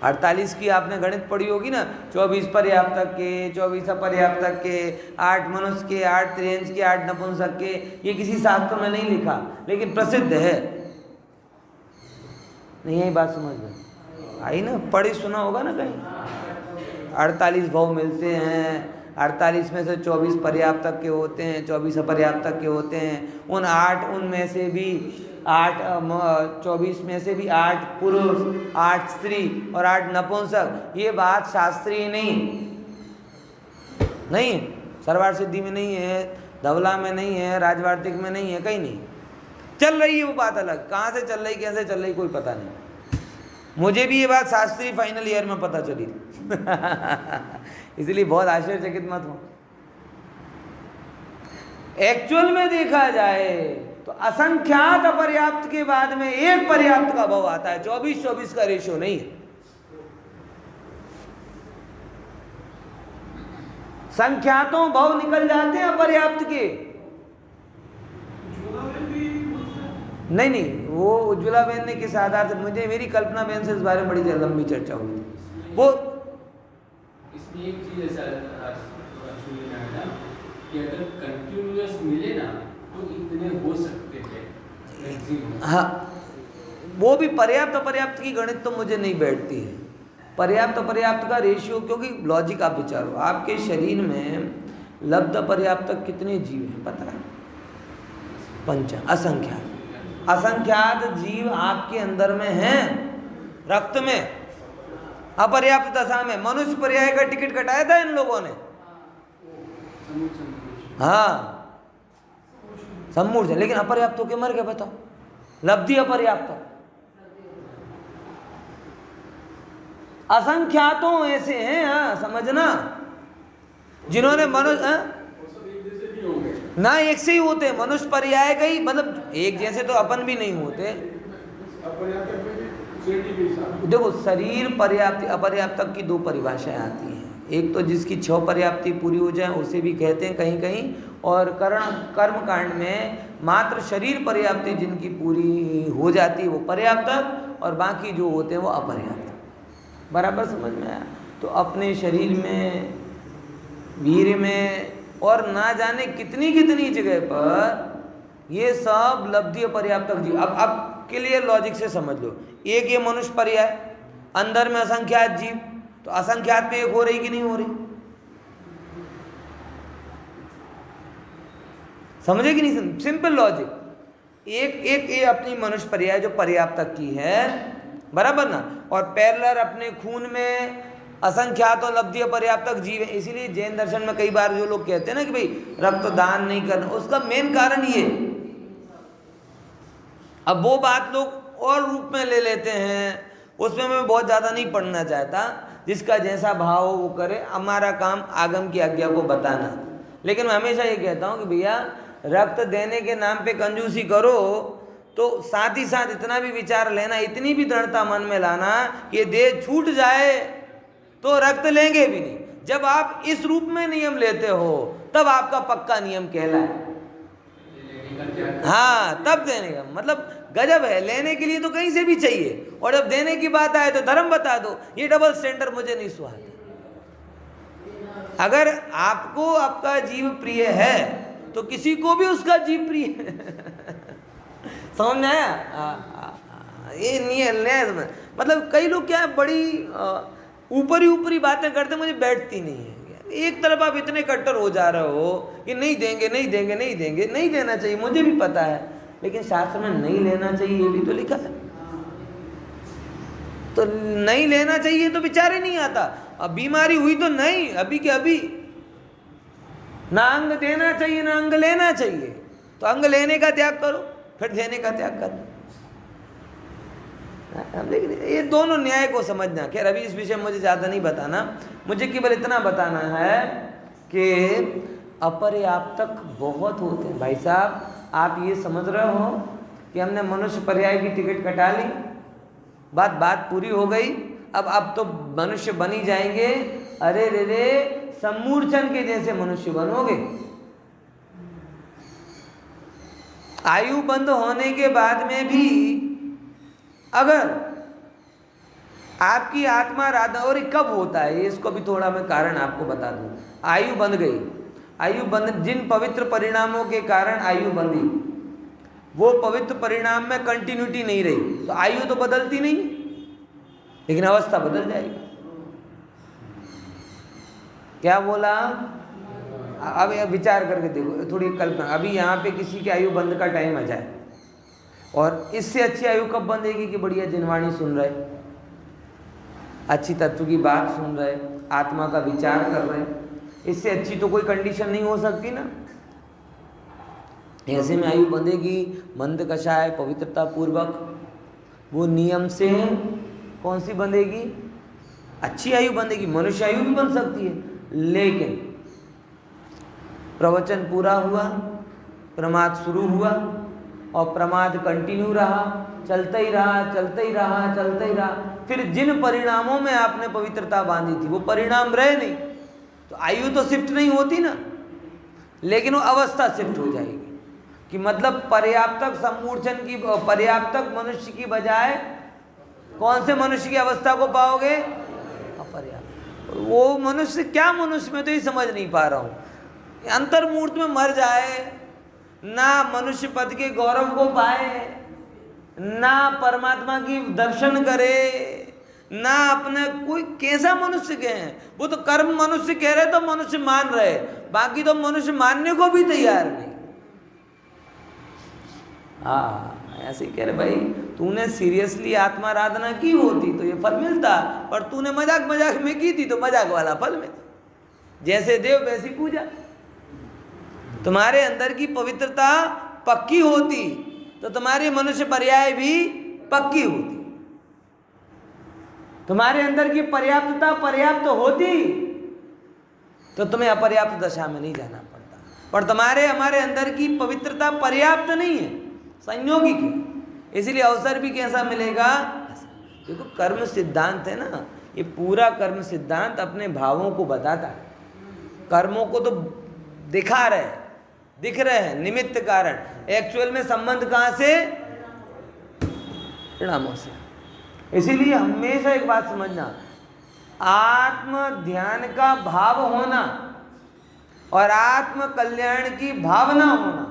48 की आपने गणित पढ़ी होगी ना, 24 पर्याप्तक के, 24 अपर्याप्तक के, 8 मनुष्य के, 8 त्रियंश के, 8 नपुंसक के। ये किसी शास्त्र में नहीं लिखा लेकिन प्रसिद्ध है। नहीं यही बात समझ में आई ना? पढ़ी सुना होगा ना कहीं। 48 भाव मिलते हैं, 48 में से 24 पर्याप्तक के होते हैं, 24 अपर्याप्तक के होते हैं। उन 8 उनमें से भी 24 में से भी 8 पुरुष, 8 स्त्री और 8 नपुंसक। ये बात शास्त्रीय नहीं सरवार सिद्धि में नहीं है, धवला में नहीं है, राजवार्तिक में नहीं है, कहीं नहीं चल रही है वो बात अलग। कहाँ से चल रही, कैसे चल रही, कोई पता नहीं। मुझे भी ये बात शास्त्री फाइनल ईयर में पता चली इसलिए बहुत आश्चर्यचकित मत हो। एक्चुअल में देखा जाए तो असंख्यात अपर्याप्त के बाद में एक पर्याप्त का भाव आता है। 24-24 का रेशियो नहीं है। संख्यातों भाव निकल जाते हैं अपर्याप्त के। नहीं वो उज्ज्वला बहन ने किस आधार से, मुझे मेरी कल्पना बहन से इस बारे में बड़ी लंबी चर्चा हुई थी। वो इसमें एक चीज ऐसा कि अगर कंटिन्यूअस मिले ना तो इतने हो सकते हैं। हाँ वो भी पर्याप्त अपर्याप्त की गणित तो मुझे नहीं बैठती है। पर्याप्त अपर्याप्त का रेशियो, क्योंकि लॉजिक आप विचारो, आपके शरीर में लब्ध अपर्याप्त कितने जीव हैं पता है? 5 असंख्यात। असंख्यात जीव आपके अंदर में हैं, रक्त में, अपर्याप्त दशा में। मनुष्य पर्याय का टिकट कटाया था इन लोगों ने। हाँ सम्मूढ़ से, लेकिन अपर्याप्त होके मर गए। बताओ, लब्धि अपर्याप्त। असंख्यातों ऐसे हैं, हाँ समझना, जिन्होंने मनुष्य ना एक से ही होते हैं। मनुष्य पर्याय का ही मतलब एक जैसे तो अपन भी नहीं होते। देखो शरीर पर्याप्ति अपर्याप्तक की 2 परिभाषाएं आती हैं। एक तो जिसकी 6 पर्याप्ति पूरी हो जाए उसे भी कहते हैं कहीं कहीं, और कर्म कांड में मात्र शरीर पर्याप्ति जिनकी पूरी हो जाती है वो पर्याप्तक, और बाकी जो होते हैं वो अपर्याप्त। बराबर समझ में आया? तो अपने शरीर में, वीर्य में और ना जाने कितनी कितनी जगह पर ये सब लब्धि पर्याप्तक जीव। अब क्लियर लॉजिक से समझ लो। एक ये मनुष्य पर्याय, अंदर में असंख्यात जीव, तो असंख्यात में एक हो रही कि नहीं हो रही? समझे कि नहीं? Simple logic. एक ये अपनी मनुष्य पर्याय जो पर्याप्तक की है, बराबर ना, और पैरेलल अपने खून में असंख्यात और लब्धि पर्याप्तक जीव है। इसीलिए जैन दर्शन में कई बार जो लोग कहते हैं ना कि भाई रक्त दान नहीं करना, उसका मेन कारण ये। अब वो बात लोग और रूप में ले लेते हैं, उसमें मैं बहुत ज़्यादा नहीं पढ़ना चाहता। जिसका जैसा भाव हो वो करे, हमारा काम आगम की आज्ञा को बताना। लेकिन मैं हमेशा ये कहता हूँ कि भैया रक्त देने के नाम पे कंजूसी करो तो साथ ही साथ इतना भी विचार लेना, इतनी भी दृढ़ता मन में लाना कि ये देह छूट जाए तो रक्त लेंगे भी नहीं। जब आप इस रूप में नियम लेते हो तब आपका पक्का नियम कहलाए। हाँ तब देने का मतलब गजब है। लेने के लिए तो कहीं से भी चाहिए, और जब देने की बात आए तो धर्म बता दो। ये डबल स्टैंडर्ड मुझे नहीं सुहाता। अगर आपको आपका जीव प्रिय है तो किसी को भी उसका जीव प्रिय है समझ में आया? ये नहीं है। मतलब कई लोग क्या है, बड़ी ऊपरी बातें करते, मुझे बैठती नहीं है। एक तरफ आप इतने कट्टर हो जा रहे हो कि नहीं देंगे नहीं देंगे नहीं देंगे, नहीं देना चाहिए, मुझे भी पता है, लेकिन शास्त्र में नहीं लेना चाहिए ये भी तो लिखा है। तो नहीं लेना चाहिए तो विचार ही नहीं आता। अब बीमारी हुई तो नहीं, अभी के अभी। ना अंग देना चाहिए ना अंग लेना चाहिए, तो अंग लेने का त्याग करो, फिर देने का त्याग करो। लेकिन ये दोनों न्याय को समझना। खैर अभी इस विषय में मुझे ज़्यादा नहीं बताना, मुझे केवल इतना बताना है कि अपर्याप्तक बहुत होते हैं। भाई साहब, आप ये समझ रहे हो कि हमने मनुष्य पर्याय की टिकट कटा ली, बात पूरी हो गई, अब तो मनुष्य बन ही जाएंगे। अरे रे रे, सम्मूर्छन के जैसे मनुष्य बनोगे। आयु बंद होने के बाद में भी अगर आपकी आत्मा राधा, और ये कब होता है, इसको भी थोड़ा मैं कारण आपको बता दूं। आयु बंध गई, आयु बंध, जिन पवित्र परिणामों के कारण आयु बंधी, वो पवित्र परिणाम में कंटिन्यूटी नहीं रही, तो आयु तो बदलती नहीं, लेकिन अवस्था बदल जाएगी। क्या बोला? अब विचार करके देखो, थोड़ी कल्पना। अभी यहाँ पे किसी की आयु बंद का टाइम आ जाए, और इससे अच्छी आयु कब बंधेगी कि बढ़िया जिनवाणी सुन रहे, अच्छी तत्व की बात सुन रहे, आत्मा का विचार कर रहे, इससे अच्छी तो कोई कंडीशन नहीं हो सकती ना। ऐसे में आयु बंधेगी मंद कषाय पवित्रता पूर्वक, वो नियम से कौन सी बंधेगी? अच्छी आयु बंधेगी। मनुष्य आयु भी बन सकती है, लेकिन प्रवचन पूरा हुआ, प्रमाद शुरू हुआ, और प्रमाद कंटिन्यू रहा, चलता ही रहा, फिर जिन परिणामों में आपने पवित्रता बांधी थी वो परिणाम रहे नहीं, तो आयु तो शिफ्ट नहीं होती ना, लेकिन वो अवस्था शिफ्ट हो जाएगी। कि मतलब पर्याप्तक सम्मूर्छन की, पर्याप्तक मनुष्य की बजाय कौन से मनुष्य की अवस्था को पाओगे? अपर्याप्त। वो मनुष्य, क्या मनुष्य, में तो ये समझ नहीं पा रहा हूँ। अंतर्मूर्त में मर जाए, ना मनुष्य पद के गौरव को पाए, ना परमात्मा की दर्शन करे, ना अपने, कोई कैसा मनुष्य के हैं? वो तो कर्म मनुष्य कह रहे तो मनुष्य मान रहे, बाकी तो मनुष्य मानने को भी तैयार नहीं। हाँ, ऐसे ही कह रहे, भाई तूने सीरियसली आत्माराधना की होती तो ये फल मिलता, पर तूने मजाक में की थी तो मजाक वाला फल मिलता। जैसे देव वैसी पूजा। तुम्हारे अंदर की पवित्रता पक्की होती तो तुम्हारी मनुष्य पर्याय भी पक्की होती। तुम्हारे अंदर की पर्याप्तता पर्याप्त होती तो तुम्हें अपर्याप्त दशा में नहीं जाना पड़ता, पर हमारे अंदर की पवित्रता पर्याप्त नहीं है, संयोगिक है, इसलिए अवसर भी कैसा मिलेगा? देखो, कर्म सिद्धांत है ना, ये पूरा कर्म सिद्धांत अपने भावों को बताता है। कर्मों को तो दिख रहे हैं निमित्त कारण, एक्चुअल में संबंध कहाँ से? परिणामों से। इसीलिए हमेशा एक बात समझना, आत्म ध्यान का भाव होना और आत्म कल्याण की भावना होना,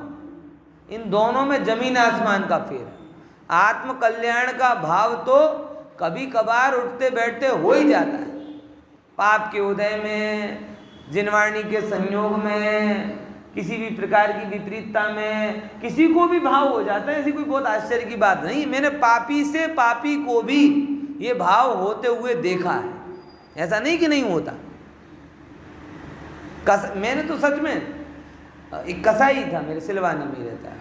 इन दोनों में जमीन आसमान का फेर है। आत्म कल्याण का भाव तो कभी कभार उठते बैठते हो ही जाता है, पाप के उदय में, जिनवाणी के संयोग में, किसी भी प्रकार की विपरीतता में किसी को भी भाव हो जाता है। ऐसी कोई बहुत आश्चर्य की बात नहीं। मैंने पापी से पापी को भी ये भाव होते हुए देखा है, ऐसा नहीं कि नहीं होता। मैंने तो सच में, एक कसाई था मेरे सिलवानी में रहता है,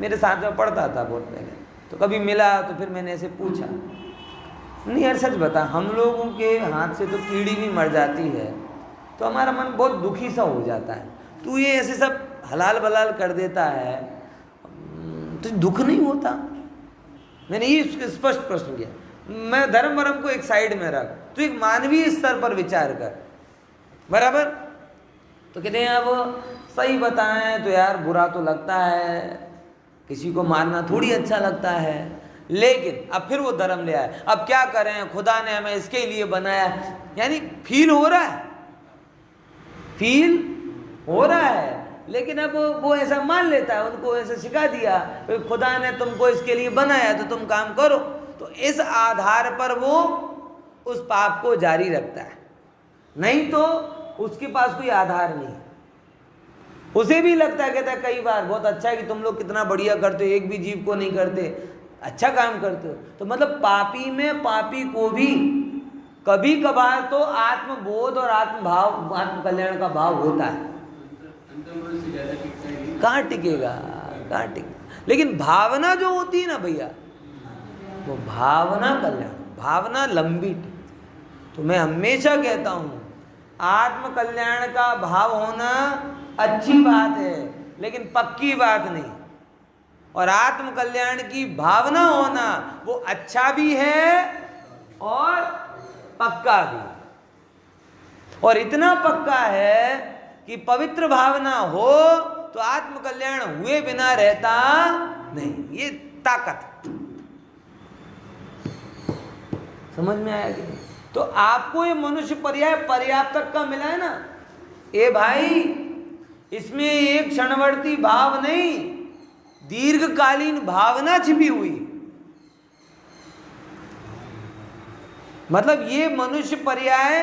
मेरे साथ में पढ़ता था बहुत पहले, तो कभी मिला तो फिर मैंने ऐसे पूछा, नहीं यार सच बता, हम लोगों के हाथ से तो कीड़ी भी मर जाती है तो हमारा मन बहुत दुखी सा हो जाता है, तू ये ऐसे सब हलाल बलाल कर देता है तो दुख नहीं होता? मैंने ये उसके स्पष्ट प्रश्न किया। मैं धर्म वर्म को एक साइड में रख, तो एक मानवीय स्तर पर विचार कर, बराबर? तो कहते हैं अब सही बताएं तो यार बुरा तो लगता है, किसी को मारना थोड़ी अच्छा लगता है, लेकिन अब फिर वो धर्म ले आए, अब क्या करें, खुदा ने हमें इसके लिए बनाया, यानी फील हो रहा है, लेकिन अब वो ऐसा मान लेता है, उनको ऐसा सिखा दिया खुदा ने तुमको इसके लिए बनाया तो तुम काम करो, तो इस आधार पर वो उस पाप को जारी रखता है, नहीं तो उसके पास कोई आधार नहीं। उसे भी लगता है, कहता है कई बार बहुत अच्छा है कि तुम लोग कितना बढ़िया करते हो, एक भी जीव को नहीं करते, अच्छा काम करते हो। तो मतलब पापी में पापी को भी कभी कभार तो आत्मबोध और आत्मभाव, आत्म कल्याण का भाव होता है। कहाँ टिकेगा? लेकिन भावना जो होती है ना भैया, वो भावना कल्याण, भावना लंबी। तो मैं हमेशा कहता हूँ आत्म कल्याण का भाव होना अच्छी बात है, लेकिन पक्की बात नहीं। और आत्म कल्याण की भावना होना वो अच्छा भी है और पक्का भी। और इतना पक्का है कि पवित्र भावना हो तो आत्म कल्याण हुए बिना रहता नहीं। ये ताकत समझ में आया कि नहीं? तो आपको ये मनुष्य पर्याय पर्याप्त तक का मिला है ना। ए भाई, इसमें एक क्षणवर्ती भाव नहीं, दीर्घकालीन भावना छिपी हुई। मतलब ये मनुष्य पर्याय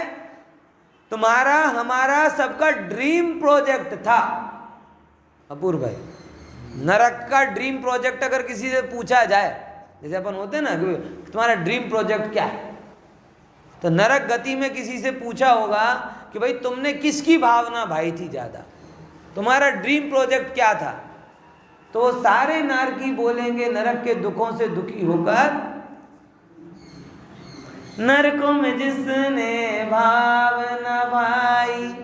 तुम्हारा हमारा सबका ड्रीम प्रोजेक्ट था। अपूर्व भाई, नरक का ड्रीम प्रोजेक्ट अगर किसी से पूछा जाए, जैसे अपन होते हैं ना कि तुम्हारा ड्रीम प्रोजेक्ट क्या है, तो नरक गति में किसी से पूछा होगा कि भाई तुमने किसकी भावना भाई थी ज्यादा, तुम्हारा ड्रीम प्रोजेक्ट क्या था, तो वो सारे नारकी बोलेंगे नरक के दुखों से दुखी होकर, नरकों में जिसने भावना भाई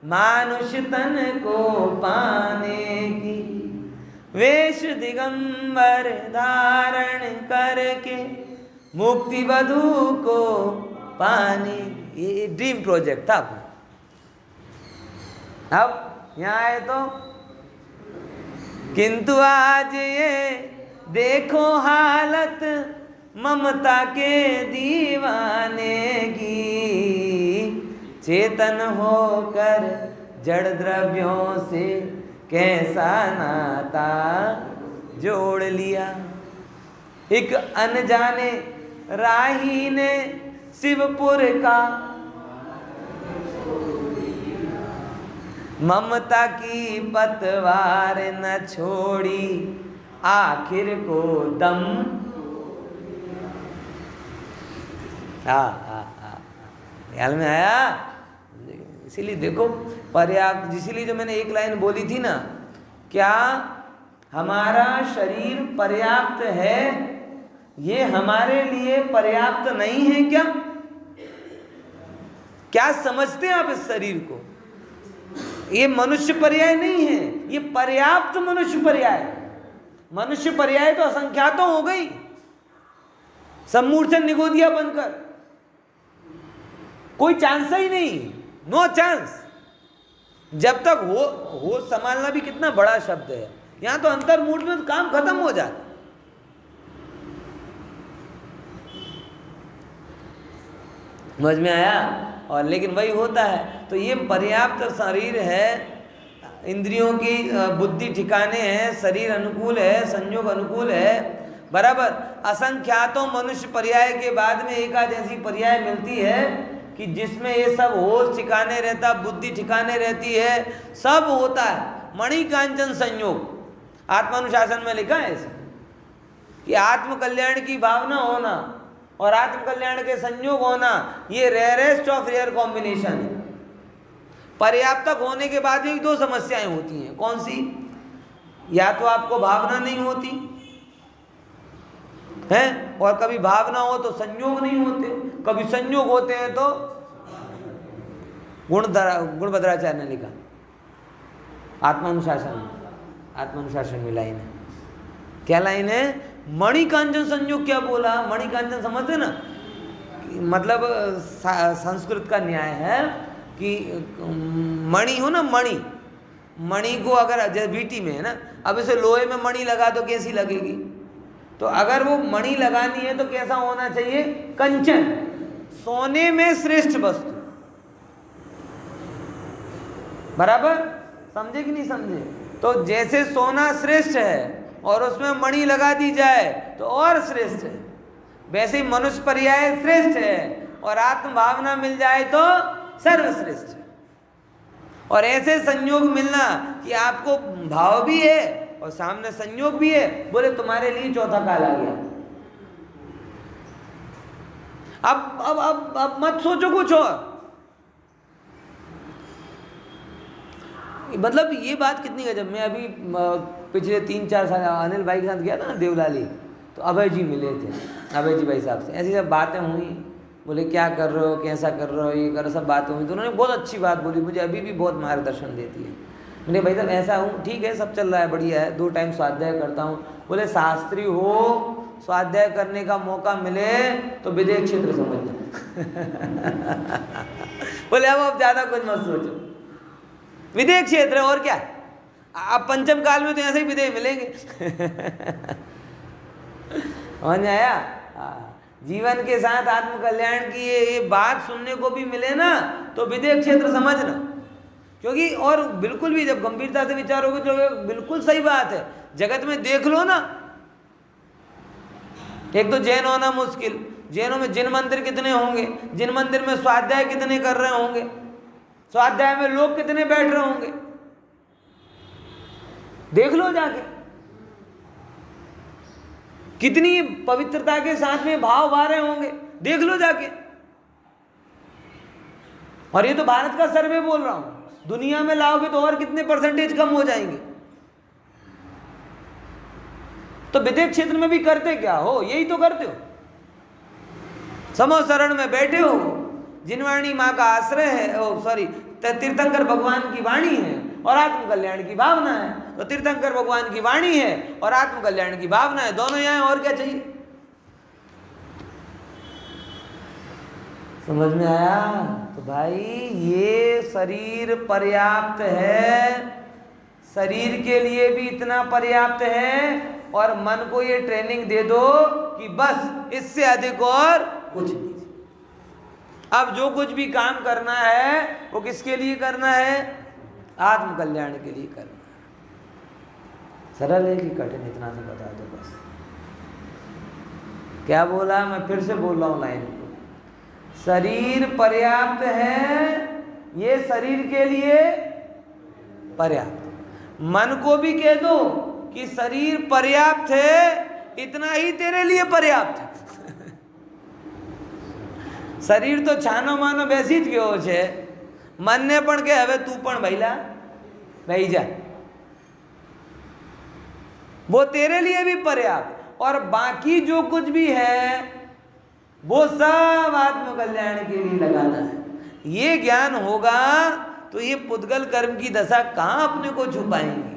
मानुष तन को पाने की, वेश दिगंबर धारण करके मुक्ति वधु को पाने। ये ड्रीम प्रोजेक्ट था। अब यहाँ आए तो किंतु आज ये देखो हालत ममता के दीवाने की, चेतन होकर जड़ द्रव्यों से कैसा नाता जोड़ लिया। एक अनजाने राही ने शिवपुर का ममता की पतवार न छोड़ी, आखिर को दम। ख्याल में आया? इसीलिए देखो पर्याप्त, इसीलिए जो मैंने एक लाइन बोली थी ना, क्या हमारा शरीर पर्याप्त है, ये हमारे लिए पर्याप्त नहीं है क्या? क्या समझते हैं आप इस शरीर को? ये मनुष्य पर्याय नहीं है, ये पर्याप्त मनुष्य पर्याय। मनुष्य पर्याय तो असंख्यातों हो गई, सम्मूर्छन निगोदिया बनकर, कोई चांस ही नहीं, नो चांस। जब तक हो संभालना भी कितना बड़ा शब्द है, यहां तो अंतर्मूर्त में तो काम खत्म हो जाता। समझ में आया? और लेकिन वही होता है। तो ये पर्याप्त शरीर है, इंद्रियों की बुद्धि ठिकाने है, शरीर अनुकूल है, संयोग अनुकूल है, बराबर। असंख्यातों मनुष्य पर्याय के बाद में एक आध ऐसी पर्याय मिलती है कि जिसमें ये सब होश ठिकाने रहता, बुद्धि ठिकाने रहती है, सब होता है। मणि कांचन संयोग आत्मानुशासन में लिखा है ऐसे कि आत्म कल्याण की भावना होना और आत्म कल्याण के संयोग होना, ये रेयरेस्ट ऑफ रेयर कॉम्बिनेशन है। पर्याप्तक होने के बाद भी दो समस्याएं होती हैं। कौन सी? या तो आपको भावना नहीं होती है, और कभी भावना हो तो संयोग नहीं होते, कभी संयोग होते हैं तो गुणभद्राचार्य ने लिखा आत्मानुशासन में लाइन है। क्या लाइन है? मणिकांचन संयोग। क्या बोला? मणिकांचन समझते ना, मतलब संस्कृत का न्याय है कि मणि हो ना, मणि को अगर जैसे वीटी में है ना, अब इसे लोहे में मणि लगा तो कैसी लगेगी? तो अगर वो मणि लगानी है तो कैसा होना चाहिए? कंचन, सोने में श्रेष्ठ वस्तु, बराबर। समझे कि नहीं समझे? तो जैसे सोना श्रेष्ठ है और उसमें मणि लगा दी जाए तो और श्रेष्ठ है, वैसे ही मनुष्य पर्याय श्रेष्ठ है और आत्म भावना मिल जाए तो सर्वश्रेष्ठ है। और ऐसे संयोग मिलना कि आपको भाव भी है और सामने संयोग भी है, बोले तुम्हारे लिए चौथा काल आ गया। अब मत सोचो कुछ और। मतलब ये बात कितनी गजब। मैं अभी पिछले 3-4 साल अनिल भाई के साथ गया था ना देवलाली, तो अभय जी मिले थे, अभय जी भाई साहब से ऐसी सब बातें हुई। बोले क्या कर रहे हो, कैसा कर रहे हो, ये कर, सब बातें हुई। तो उन्होंने बहुत अच्छी बात बोली, मुझे अभी भी बहुत मार्गदर्शन देती है। बोले भाई साहब ऐसा हूँ, ठीक है सब चल रहा है बढ़िया है, 2 टाइम स्वाध्याय करता हूँ। बोले शास्त्री हो, स्वाध्याय करने का मौका मिले तो विदेह क्षेत्र समझ लो। बोले अब आप ज़्यादा कुछ मत सोचो, विदेह क्षेत्र और क्या, अब पंचम काल में तो ऐसे ही विदेह मिलेंगे। समझ आया? जीवन के साथ आत्म कल्याण की ये बात सुनने को भी मिले ना तो विदेह क्षेत्र समझना, क्योंकि और बिल्कुल भी जब गंभीरता से विचारोगे तो बिल्कुल सही बात है। जगत में देख लो ना, एक तो जैन होना मुश्किल, जैनों में जिन मंदिर कितने होंगे, जिन मंदिर में स्वाध्याय कितने कर रहे होंगे, स्वाध्याय में लोग कितने बैठ रहे होंगे, देख लो जाके, कितनी पवित्रता के साथ में भाव भा रहे होंगे, देख लो जाके। और ये तो भारत का सर्वे बोल रहा हूं, दुनिया में लाओगे तो और कितने परसेंटेज कम हो जाएंगे। तो विदेह क्षेत्र में भी करते क्या हो, यही तो करते हो, समो शरण में बैठे हो, जिनवाणी माँ का आश्रय है, तीर्थंकर भगवान की वाणी है और आत्म कल्याण की भावना है। तो तीर्थंकर भगवान की वाणी है और आत्म कल्याण की भावना है, दोनों यहाँ और क्या चाहिए। समझ में आया? तो भाई ये शरीर पर्याप्त है, शरीर के लिए भी इतना पर्याप्त है, और मन को ये ट्रेनिंग दे दो कि बस इससे अधिक और कुछ नहीं। अब जो कुछ भी काम करना है वो किसके लिए करना है? आत्म कल्याण के लिए करना है। सरल है कि कठिन, इतना से बता दो बस। क्या बोला? मैं फिर से बोल रहा हूँ लाइन को, शरीर पर्याप्त है, ये शरीर के लिए पर्याप्त। मन को भी कह दो कि शरीर पर्याप्त है, इतना ही तेरे लिए पर्याप्त है। शरीर तो छानो मानो બેસી જ ગયો છે, મનને પણ કે હવે તું પણ ભઈલા બેહી जा, वो तेरे लिए भी पर्याप्त। और बाकी जो कुछ भी है वो सब आत्म कल्याण के लिए लगाना है। ये ज्ञान होगा तो ये पुद्गल कर्म की दशा कहाँ अपने को छुपाएंगी।